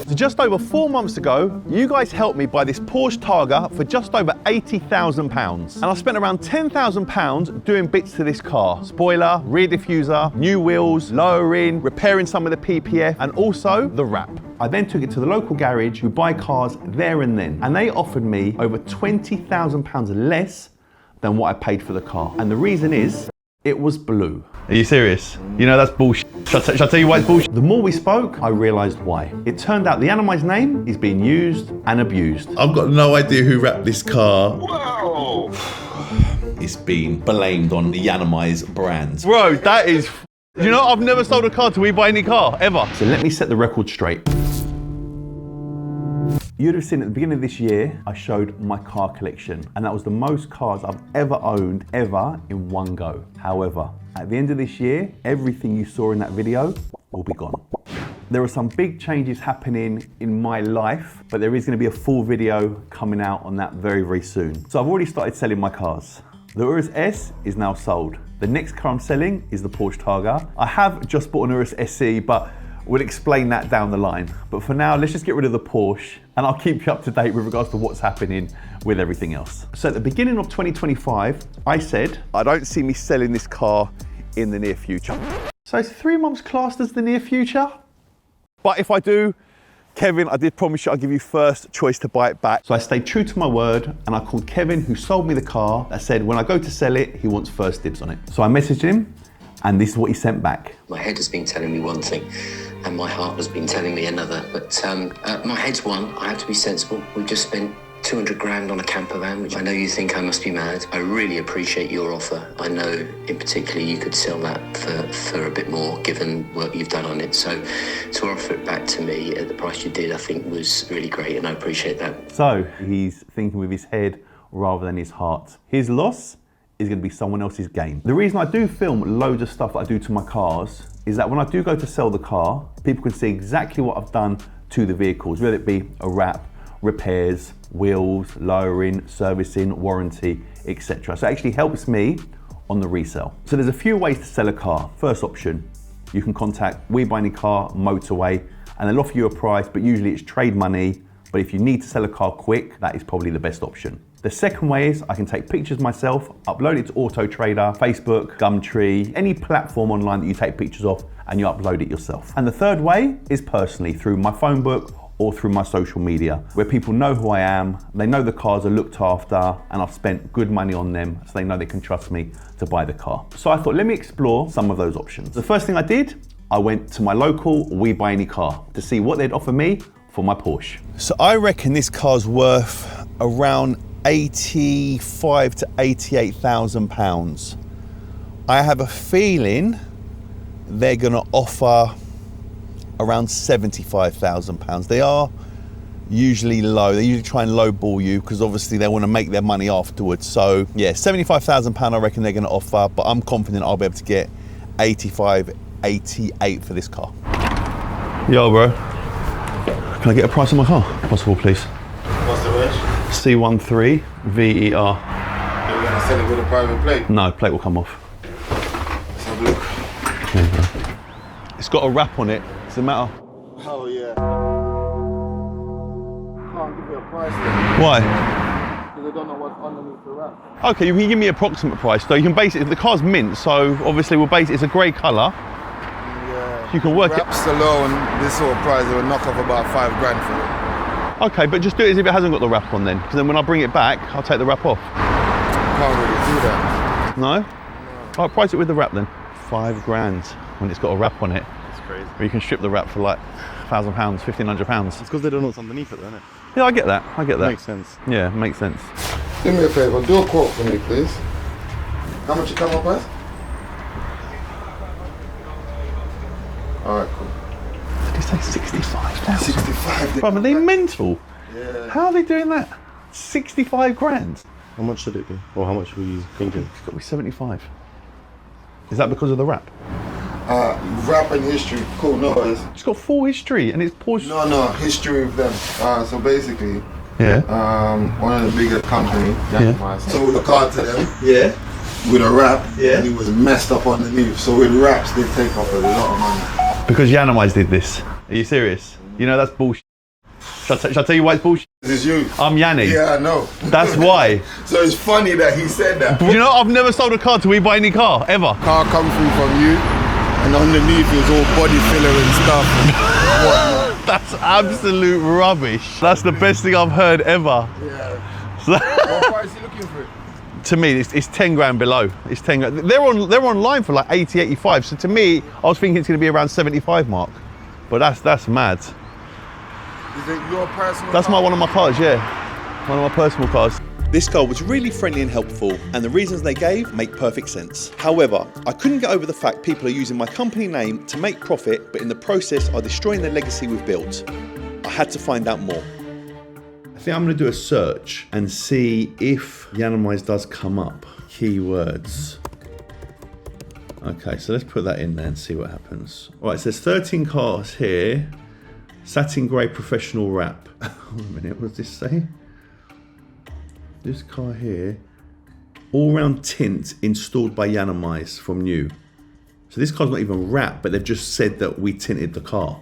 So just over 4 months ago, you guys helped me buy this Porsche Targa for just over £80,000. And I spent around £10,000 doing bits to this car. Spoiler, rear diffuser, new wheels, lowering, repairing some of the PPF, and also the wrap. I then took it to the local garage who buy cars there and then. And they offered me over £20,000 less than what I paid for the car. And the reason is, it was blue. Are you serious? You know that's bullshit. Shall I tell you why it's bullshit? The more we spoke, I realised why. It turned out the Yiannimize name is being used and abused. I've got no idea who wrapped this car. Whoa! It's been blamed on the Yiannimize brand. Bro, that is... You know, I've never sold a car to WeBuyAnyCar, ever. So let me set the record straight. You'd have seen at the beginning of this year, I showed my car collection, and that was the most cars I've ever owned, ever, in one go. However, at the end of this year, everything you saw in that video will be gone. There are some big changes happening in my life, but there is going to be a full video coming out on that very, very soon. So I've already started selling my cars. The Urus S is now sold. The next car I'm selling is the Porsche Targa. I have just bought an Urus SE, but we'll explain that down the line. But for now, let's just get rid of the Porsche, and I'll keep you up to date with regards to what's happening with everything else. So at the beginning of 2025, I said, I don't see me selling this car in the near future. So is 3 months classed as the near future? But if I do, Kevin, I did promise you I'd give you first choice to buy it back. So I stayed true to my word, and I called Kevin, who sold me the car, that said when I go to sell it, he wants first dibs on it. So I messaged him, and this is what he sent back. My head has been telling me one thing, and my heart has been telling me another. But my head's one. I have to be sensible. We've just spent 200 grand on a camper van, which I know you think I must be mad. I really appreciate your offer. I know in particular you could sell that for a bit more given what you've done on it. So to offer it back to me at the price you did, I think was really great, and I appreciate that. So he's thinking with his head rather than his heart. His loss is going to be someone else's gain. The reason I do film loads of stuff that I do to my cars is that when I do go to sell the car, people can see exactly what I've done to the vehicles, whether it be a wrap, repairs, wheels, lowering, servicing, warranty, etc. So it actually helps me on the resale. So there's a few ways to sell a car. First option, you can contact WeBuyAnyCar Motorway, and they'll offer you a price, but usually it's trade money. But if you need to sell a car quick, that is probably the best option. The second way is I can take pictures myself, upload it to Auto Trader, Facebook, Gumtree, any platform online that you take pictures of, and you upload it yourself. And the third way is personally through my phone book or through my social media, where people know who I am, they know the cars are looked after, and I've spent good money on them, so they know they can trust me to buy the car. So I thought, let me explore some of those options. The first thing I did, I went to my local WeBuyAnyCar to see what they'd offer me for my Porsche. So I reckon this car's worth around 85 to 88,000 pounds. I have a feeling they're gonna offer around 75,000 pounds. They are usually low. They usually try and lowball you because obviously they want to make their money afterwards. So yeah, 75,000 pound I reckon they're gonna offer, but I'm confident I'll be able to get 85, 88 for this car. Yo, bro. Can I get a price on my car, if possible, please? What's the range? C13 VER. Are you gonna sell it with a private plate? No, plate will come off. Let's have a look. There you go. It's got a wrap on it. Does it matter? Oh yeah. Can't give you a price then. Why? Because I don't know what's underneath the wrap. Okay, you can give me an approximate price. So you can base it, if the car's mint, so obviously we'll base it, it's a grey colour. Yeah. You can work Wraps alone, this sort of price, it will knock off about 5 grand for it. Okay, but just do it as if it hasn't got the wrap on then. Because then when I bring it back, I'll take the wrap off. Can't really do that. No? All right, price it with the wrap then. 5 grand when it's got a wrap on it. That's crazy. Or you can strip the wrap for like £1,000, £1,500. It's because they don't know what's underneath it, isn't it? Yeah, I get that. I get that. Makes sense. Yeah, makes sense. Do me a favour, do a quote for me, please. How much you come up with? Alright, cool. Did you say 65,000? 65. Brother, they mental. Yeah. How are they doing that? 65 grand? How much should it be? Or how much were you thinking? It's got to be 75. Is that because of the wrap? Rap and history, cool, no worries. It's got full history and it's Porsche. No, history of them. So basically, Yeah. one of the biggest companies, Yeah. sold the car to them Yeah. with a wrap, Yeah. and it was messed up underneath. So with wraps, they take off a lot of money. Because Yiannimize did this. Are you serious? You know that's bullshit. Shall I tell you why it's bullshit? It's you. I'm Yanni. Yeah, I know. That's why. So it's funny that he said that. You know, I've never sold a car to WeBuyAnyCar, ever. Car come through from you, and underneath it was all body filler and stuff. And whatnot. That's absolute rubbish. That's the best thing I've heard ever. Yeah. So, What price are you looking for it? to me, it's 10 grand below. It's 10 grand. They're online for like 80, 85. So to me, I was thinking it's going to be around 75 mark. But that's mad. Is it your personal That's car? one of my cars, yeah. One of my personal cars. This car was really friendly and helpful, and the reasons they gave make perfect sense. However, I couldn't get over the fact people are using my company name to make profit, but in the process are destroying the legacy we've built. I had to find out more. I think I'm going to do a search and see if Yiannimize does come up. Keywords. Okay, so let's put that in there and see what happens. All right, so there's 13 cars here. Satin grey professional wrap. Hold a minute, what does this say? This car here, all-round tint installed by Yiannimize from new. So this car's not even wrapped, but they've just said that we tinted the car.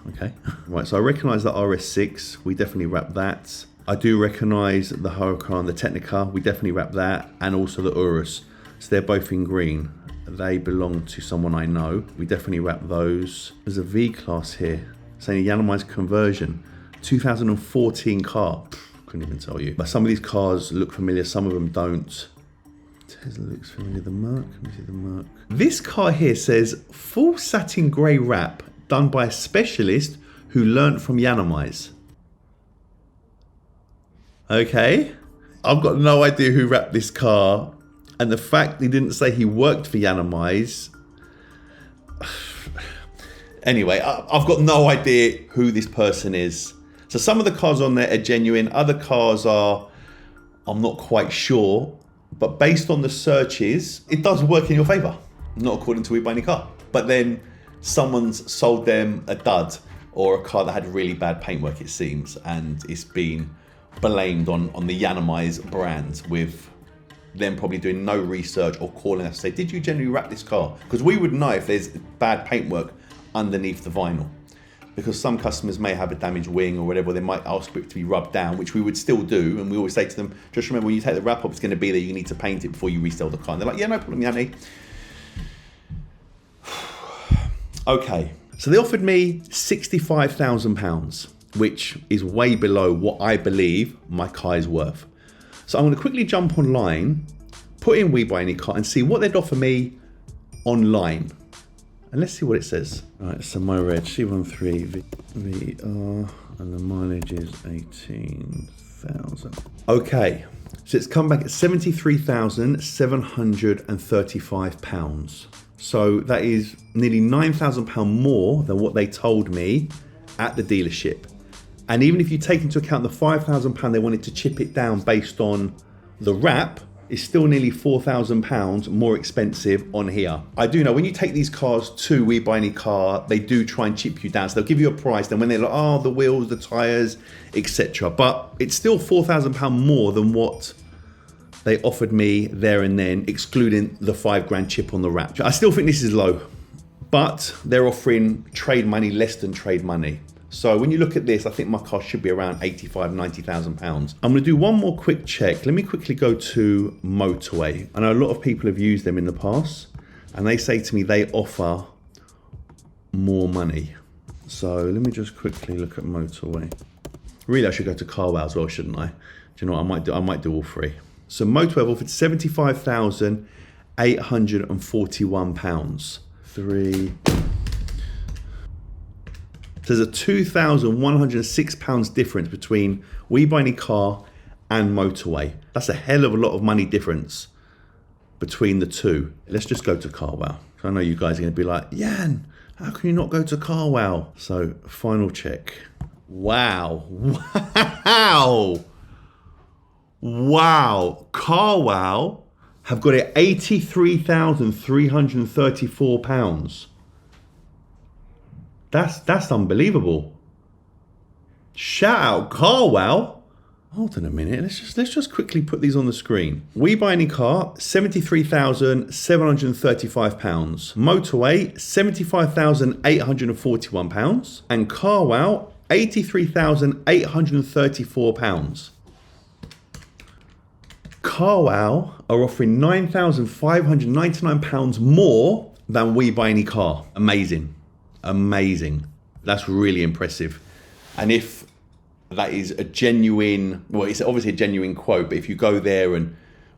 Okay, right, so I recognise the RS6, we definitely wrapped that. I do recognise the Huracan, the Technica, we definitely wrapped that, and also the Urus. So they're both in green. They belong to someone I know. We definitely wrapped those. There's a V-Class here, saying Yiannimize conversion, 2014 car. Couldn't even tell you. But some of these cars look familiar, some of them don't. Tesla looks familiar. The Merc, let me see the Merc. This car here says full satin grey wrap done by a specialist who learnt from Yiannimize. Okay, I've got no idea who wrapped this car, and the fact he didn't say he worked for Yiannimize. Anyway, I've got no idea who this person is. So some of the cars on there are genuine, other cars are, I'm not quite sure, but based on the searches, it does work in your favour, not according to WeBuyAnyCar. But then someone's sold them a dud or a car that had really bad paintwork, it seems, and it's been blamed on the Yiannimize brand, with them probably doing no research or calling us to say, did you generally wrap this car? Because we would know if there's bad paintwork underneath the vinyl. Because some customers may have a damaged wing or whatever, they might ask for it to be rubbed down, which we would still do. And we always say to them, just remember when you take the wrap off, it's going to be there, you need to paint it before you resell the car. And they're like, yeah, no problem, Yanni. Okay, so they offered me £65,000, which is way below what I believe my car is worth. So I'm going to quickly jump online, put in WeBuyAnyCar and see what they'd offer me online. And let's see what it says. All right, so my red C13 VR, and the mileage is 18,000. Okay, so it's come back at £73,735. So that is nearly £9,000 more than what they told me at the dealership. And even if you take into account the £5,000 they wanted to chip it down based on the wrap, it's still nearly £4,000 more expensive on here. I do know when you take these cars to WeBuyAnyCar, they do try and chip you down. So they'll give you a price. Then when they're like, oh, the wheels, the tyres, etc. But it's still £4,000 more than what they offered me there and then, excluding the £5,000 chip on the wrap. I still think this is low, but they're offering trade money, less than trade money. So when you look at this, I think my car should be around £85,000, £90,000. I'm going to do one more quick check. Let me quickly go to Motorway. I know a lot of people have used them in the past, and they say to me they offer more money. So let me just quickly look at Motorway. Really, I should go to Carwow as well, shouldn't I? Do you know what? I might do all three. So Motorway have offered £75,841. There's a £2,106 difference between WeBuyAnyCar and Motorway. That's a hell of a lot of money difference between the two. Let's just go to Carwow. I know you guys are going to be like, Yan, how can you not go to Carwow? So final check. Wow. Wow. Wow. Carwow have got it £83,334. That's unbelievable. Shout out Carwow. Hold on a minute. Let's just quickly put these on the screen. WeBuyAnyCar, £73,735. Motorway, £75,841. And Carwow, £83,834. CarWow are offering £9,599 more than WeBuyAnyCar. Amazing. Amazing. That's really impressive. And if that is a genuine, well, it's obviously a genuine quote, but if you go there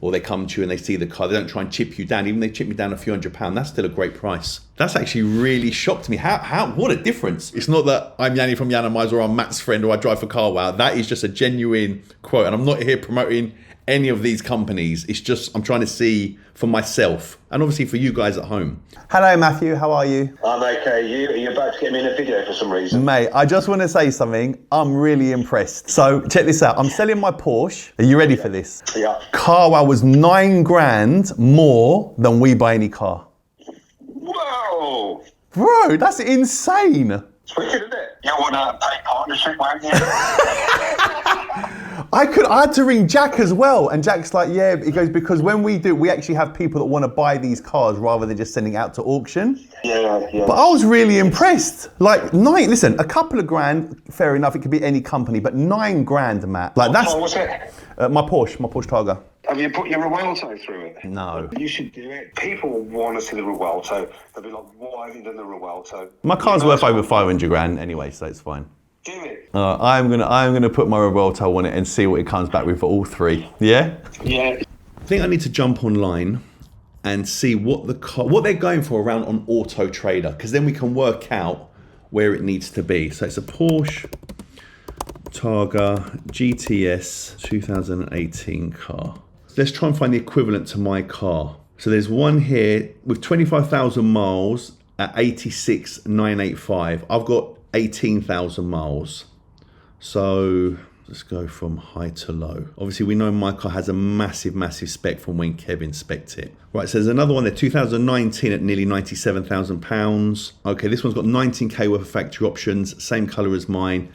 or they come to you and they see the car, they don't try and chip you down. Even if they chip me down a few £100, that's still a great price. That's actually really shocked me. What a difference. It's not that I'm Yanni from Yiannimize or I'm Matt's friend or I drive for CarWow. That is just a genuine quote. And I'm not here promoting any of these companies. It's just, I'm trying to see for myself and obviously for you guys at home. Hello Matthew, how are you? I'm okay. You're about to get me in a video for some reason. Mate, I just want to say something. I'm really impressed. So check this out. I'm selling my Porsche. Are you ready for this? Yeah. CarWow was £9,000 more than WeBuyAnyCar. Whoa! Bro, that's insane. It's wicked, isn't it? You want to pay partnership, won't you? I had to ring Jack as well, and Jack's like, yeah, he goes, because when we do, we actually have people that want to buy these cars rather than just sending out to auction. Yeah. But I was really impressed. Like, listen, a couple of grand, fair enough, it could be any company, but £9,000, Matt. Like, that's. What was it? My Porsche Targa. Have you put your Ruelto through it? No. You should do it. People want to see the Ruelto. They'll be like, why have you done the Ruelto? My car's worth over £500 anyway, so it's fine. Do it. I'm gonna put my Ruelto on it and see what it comes back with for all three. Yeah. Yeah. I think I need to jump online and see what they're going for around on Auto Trader, because then we can work out where it needs to be. So it's a Porsche Targa GTS 2018 car. Let's try and find the equivalent to my car. So there's one here with 25,000 miles at 86,985. I've got 18,000 miles. So let's go from high to low. Obviously we know my car has a massive spec from when Kevin spec'd it. Right, so there's another one there, 2019 at nearly £97,000. Okay, this one's got 19K worth of factory options, same color as mine,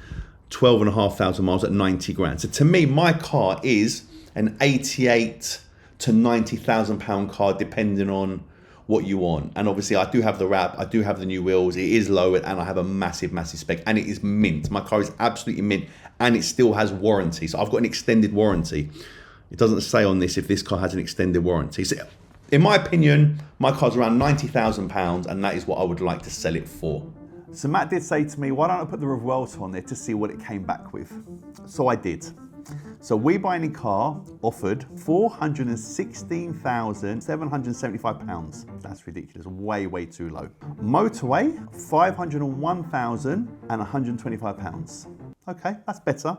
12,500 miles at 90 grand. So to me, my car is an 88 to 90,000 pound car, depending on what you want. And obviously I do have the wrap, I do have the new wheels, it is lowered, and I have a massive spec, and it is mint. My car is absolutely mint, and it still has warranty. So I've got an extended warranty. It doesn't say on this if this car has an extended warranty. So in my opinion, my car's around £90,000, and that is what I would like to sell it for. So Matt did say to me, why don't I put the Revuelto on there to see what it came back with? So I did. So WeBuyAnyCar offered £416,775. That's ridiculous, way too low. Motorway, £501,125. Okay, that's better.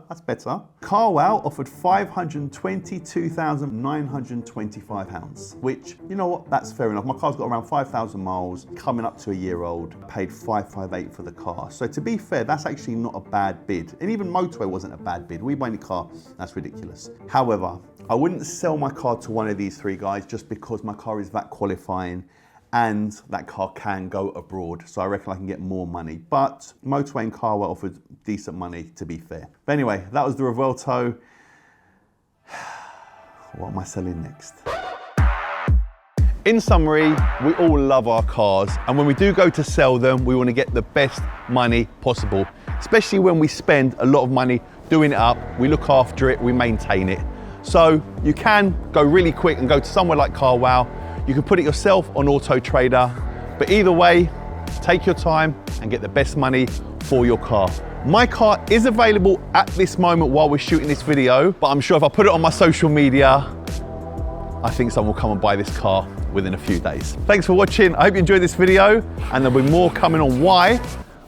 CarWow offered £522,925, which, you know what, that's fair enough. My car's got around 5,000 miles, coming up to a year old, paid $558 for the car. So to be fair, that's actually not a bad bid. And even Motorway wasn't a bad bid. WeBuyAnyCar, that's ridiculous. However, I wouldn't sell my car to one of these three guys just because my car is VAT qualifying and that car can go abroad. So I reckon I can get more money. But Motorway and CarWow offered decent money, to be fair. But anyway, that was the Revuelto. What am I selling next? In summary, we all love our cars, and when we do go to sell them, we want to get the best money possible, especially when we spend a lot of money doing it up, we look after it, we maintain it. So you can go really quick and go to somewhere like CarWow. You can put it yourself on Auto Trader, but either way, take your time and get the best money for your car. My car is available at this moment while we're shooting this video, but I'm sure if I put it on my social media, I think someone will come and buy this car within a few days. Thanks for watching. I hope you enjoyed this video, and there'll be more coming on why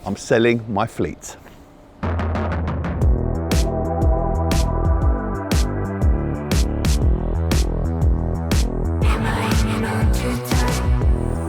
I'm selling my fleet.